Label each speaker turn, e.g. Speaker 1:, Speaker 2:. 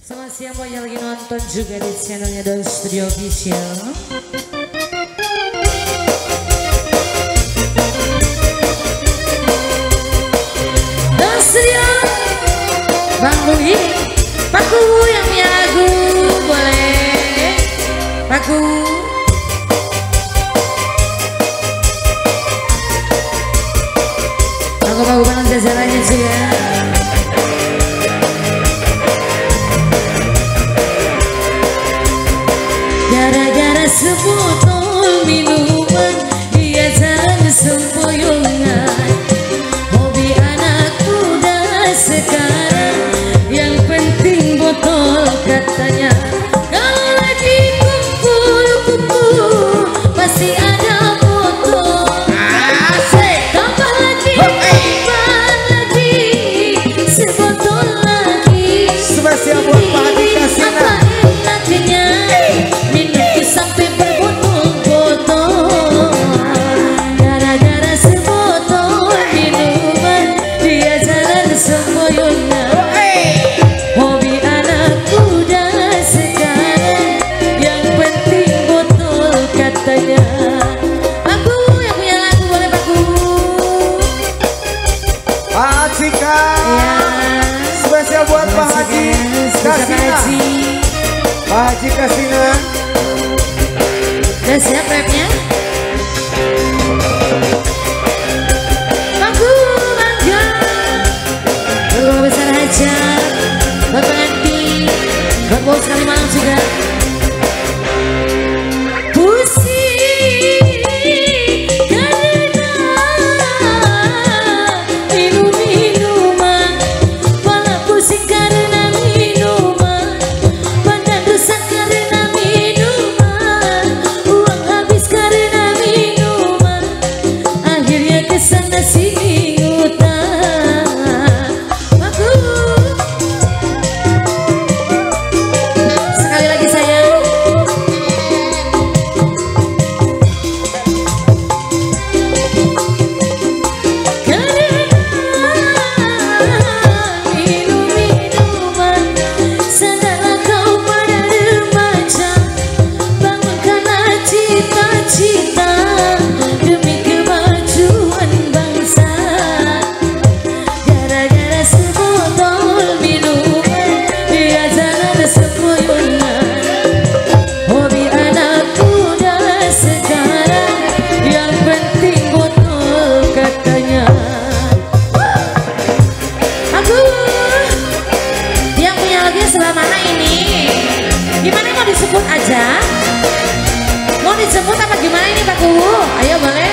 Speaker 1: Selamat siang buat yang lagi nonton juga di channelnya Doi Studio Official. Doi Studio, Bang Bui, Paku yang punya lagu boleh, Paku. Aku mau banget jajarannya juga. Gara-gara sebotol minuman dia jalan sempoyongan. Hobi anak muda sekarang yang penting botol katanya. Kalau lagi kumpul-kumpul pasti ada botol. Asik. Tambah lagi, sebotol lagi.
Speaker 2: Spesial buat Pak Adi Kasina. Spesial buat Pak Haji Kasina. Pak Haji Kasina.
Speaker 1: Udah siap rapnya? Paku bangga. Berdoa besar aja. Buat pengantin, buat bos sekali malam juga. Gimana mau disebut aja? Mau disebut apa gimana ini Pak Kuwu? Ayo boleh.